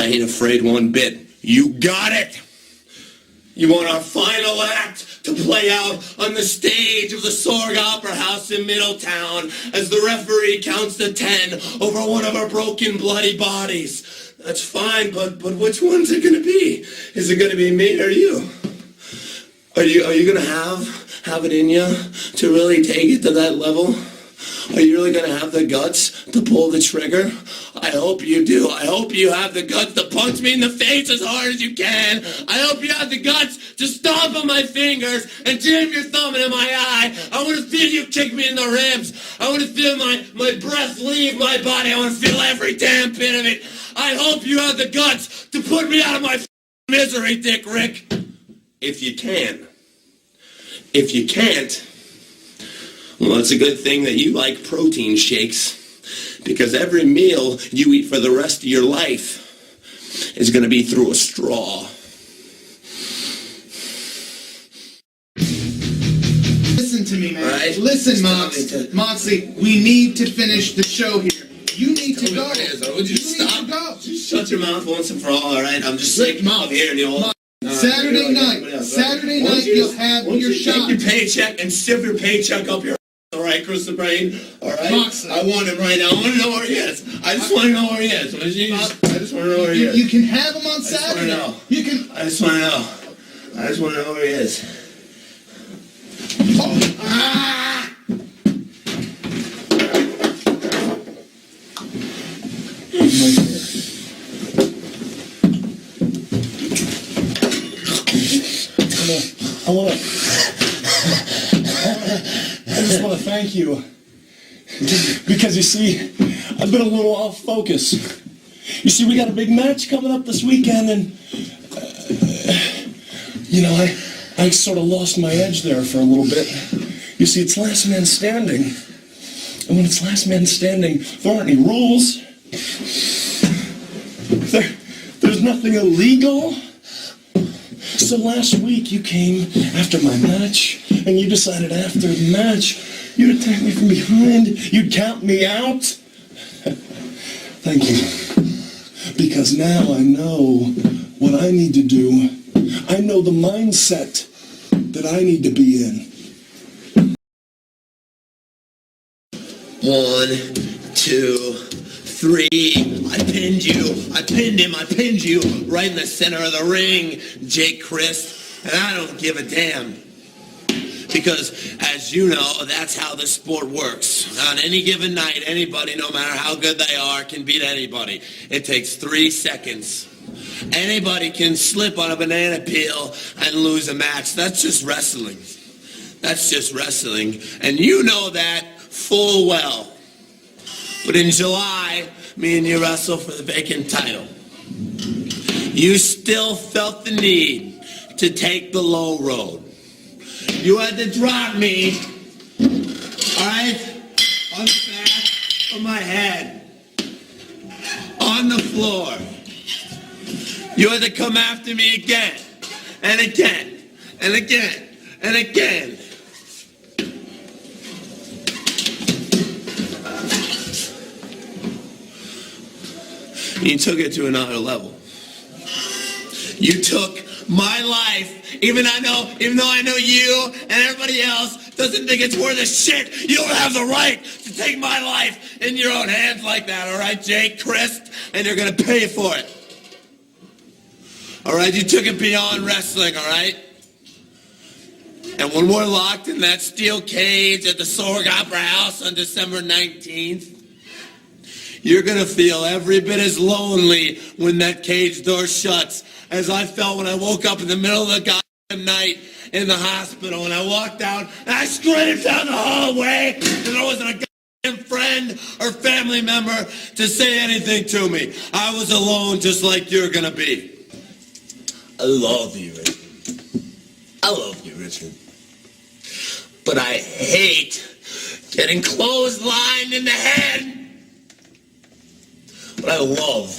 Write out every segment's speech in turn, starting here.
I ain't afraid one bit. You got it! You want our final act to play out on the stage of the Sorg Opera House in Middletown as the referee counts to 10 over one of our broken, bloody bodies. That's fine, but which one's it gonna be? Is it gonna be me or you? Are you gonna have it in you to really take it to that level? Are you really gonna have the guts to pull the trigger? I hope you do. I hope you have the guts to punch me in the face as hard as you can. I hope you have the guts to stomp on my fingers and jam your thumb into my eye. I want to feel you kick me in the ribs. I want to feel my breath leave my body. I want to feel every damn bit of it. I hope you have the guts to put me out of my misery, Dick Rick. If you can. If you can't, well, it's a good thing that you like protein shakes, because every meal you eat for the rest of your life is going to be through a straw. Listen to me, man. Right. Listen, Moxley, we need to finish the show here. You need to go. Would you stop? Need to go. Just shut your mouth once and for all right? I'm just sick of hearing the old... Saturday night, you'll have your shot. Take your paycheck and shove your paycheck up your... All right, Crystal Brain. All right. Moxley. I want him right now. I want to know where he is. I just want to know where he is. I just want to know where he is. You can have him on Saturday. I just want to know. I just want to know where he is. Oh. Ah. I just want to thank you, because you see, I've been a little off focus. You see, we got a big match coming up this weekend, and I sort of lost my edge there for a little bit. You see, it's last man standing, and when it's last man standing, there aren't any rules. There's nothing illegal. So last week you came after my match, and you decided after the match you'd attack me from behind, you'd count me out. Thank you. Because now I know what I need to do. I know the mindset that I need to be in. 1, 2, 3. I pinned you. I pinned him. I pinned you right in the center of the ring, Jake Christ. And I don't give a damn. Because, as you know, that's how this sport works. On any given night, anybody, no matter how good they are, can beat anybody. It takes 3 seconds. Anybody can slip on a banana peel and lose a match. That's just wrestling. That's just wrestling. And you know that full well. But in July, me and you wrestled for the vacant title. You still felt the need to take the low road. You had to drop me, alright, on the back of my head, on the floor. You had to come after me again, and again, and again, and again. You took it to another level. You took my life, even though I know you and everybody else doesn't think it's worth a shit. You don't have the right to take my life in your own hands like that, all right, Jake Christ? And you're gonna pay for it. All right, you took it beyond wrestling, all right? And when we're locked in that steel cage at the Sorg Opera House on December 19th, you're gonna feel every bit as lonely when that cage door shuts as I felt when I woke up in the middle of the goddamn night in the hospital, and I walked out and I screamed down the hallway and there wasn't a goddamn friend or family member to say anything to me. I was alone just like you're gonna be. I love you, Richard. I love you, Richard. But I hate getting clotheslined in the head. But I love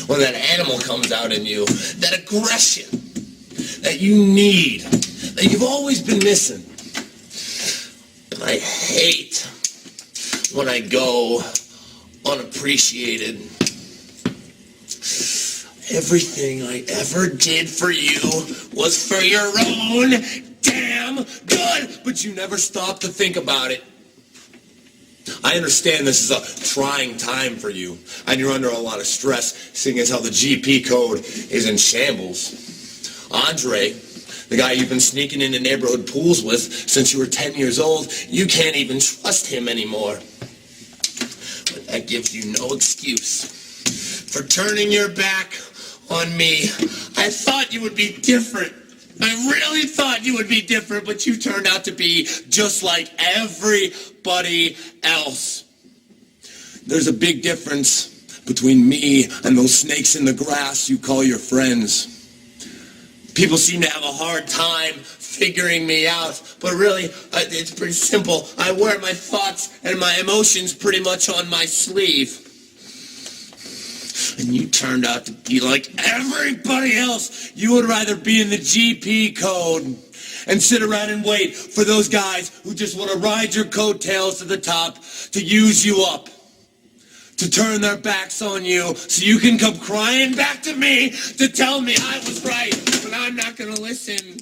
when that animal comes out in you, that aggression that you need, that you've always been missing. But I hate when I go unappreciated. Everything I ever did for you was for your own damn good, but you never stopped to think about it. I understand this is a trying time for you, and you're under a lot of stress, seeing as how the GP code is in shambles. Andre, the guy you've been sneaking into neighborhood pools with since you were 10 years old, you can't even trust him anymore. But that gives you no excuse for turning your back on me. I thought you would be different. I really thought you would be different, but you turned out to be just like everybody else. There's a big difference between me and those snakes in the grass you call your friends. People seem to have a hard time figuring me out, but really, it's pretty simple. I wear my thoughts and my emotions pretty much on my sleeve. And you turned out to be like everybody else. You would rather be in the GP code and sit around and wait for those guys who just want to ride your coattails to the top, to use you up, to turn their backs on you so you can come crying back to me to tell me I was right. But I'm not going to listen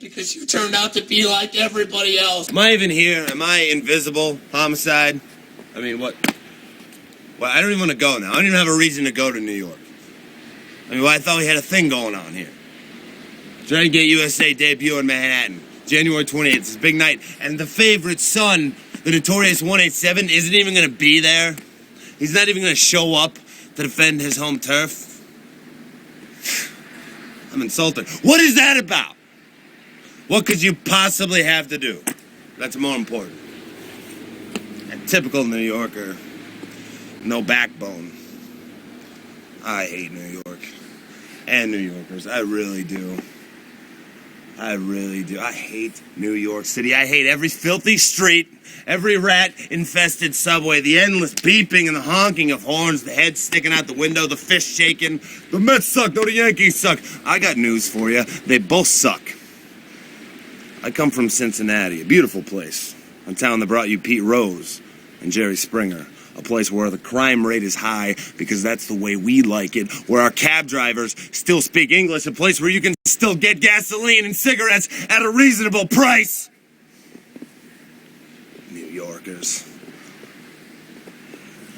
because you turned out to be like everybody else. Am I even here? Am I invisible? Homicide? I mean, what? Well, I don't even want to go now. I don't even have a reason to go to New York. I mean, well, I thought we had a thing going on here. Trying to get USA debut in Manhattan. January 28th. It's a big night. And the favorite son, the notorious 187, isn't even going to be there. He's not even going to show up to defend his home turf. I'm insulted. What is that about? What could you possibly have to do? That's more important. A typical New Yorker. No backbone. I hate New York. And New Yorkers. I really do. I really do. I hate New York City. I hate every filthy street, every rat-infested subway, the endless beeping and the honking of horns, the head sticking out the window, the fist shaking. The Mets suck, no, the Yankees suck. I got news for you. They both suck. I come from Cincinnati, a beautiful place, a town that brought you Pete Rose and Jerry Springer. A place where the crime rate is high because that's the way we like it, where our cab drivers still speak English, a place where you can still get gasoline and cigarettes at a reasonable price. New Yorkers.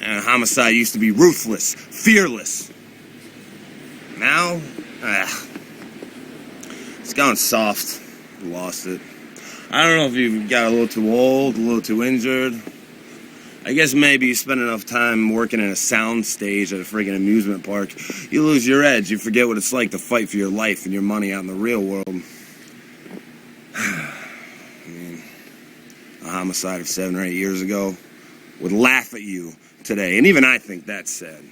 And homicide used to be ruthless, fearless. Now, it's gone soft. Lost it. I don't know if you got a little too old, a little too injured. I guess maybe you spend enough time working in a sound stage at a friggin' amusement park. You lose your edge. You forget what it's like to fight for your life and your money out in the real world. I mean, a homicide of 7 or 8 years ago would laugh at you today. And even I think that's sad.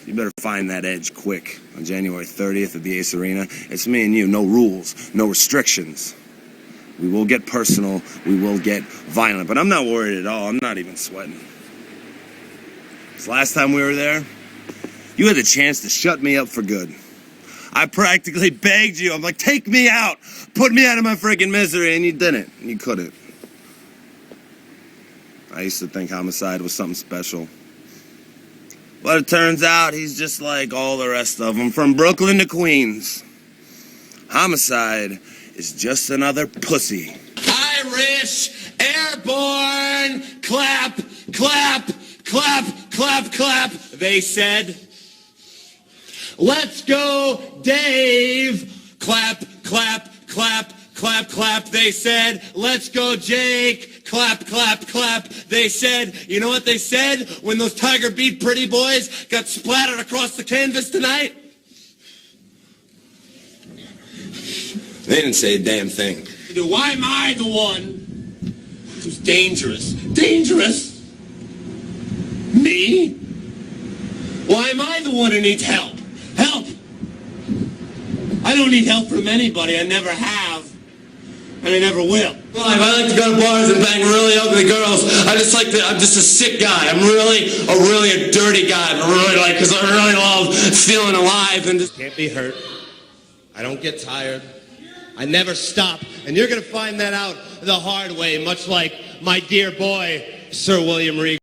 You better find that edge quick. On January 30th at the Ace Arena, it's me and you. No rules, no restrictions. We will get personal, we will get violent, but I'm not worried at all. I'm not even sweating. This last time we were there, you had the chance to shut me up for good. I practically begged you. I'm like, take me out. Put me out of my freaking misery, and you didn't. And you couldn't. I used to think homicide was something special. But it turns out he's just like all the rest of them, from Brooklyn to Queens. Homicide is just another pussy. Irish, airborne, clap, clap, clap, clap, clap, they said. Let's go, Dave. Clap, clap, clap, clap, clap, they said. Let's go, Jake. Clap, clap, clap, they said. You know what they said when those Tiger Beat pretty boys got splattered across the canvas tonight? They didn't say a damn thing. Why am I the one who's dangerous? Dangerous? Me? Why am I the one who needs help? Help! I don't need help from anybody. I never have. And I never will. I like to go to bars and bang really ugly girls. I'm just a sick guy. I'm really a dirty guy. Because I really love feeling alive and just can't be hurt. I don't get tired. I never stop, and you're going to find that out the hard way, much like my dear boy, Sir William Regal.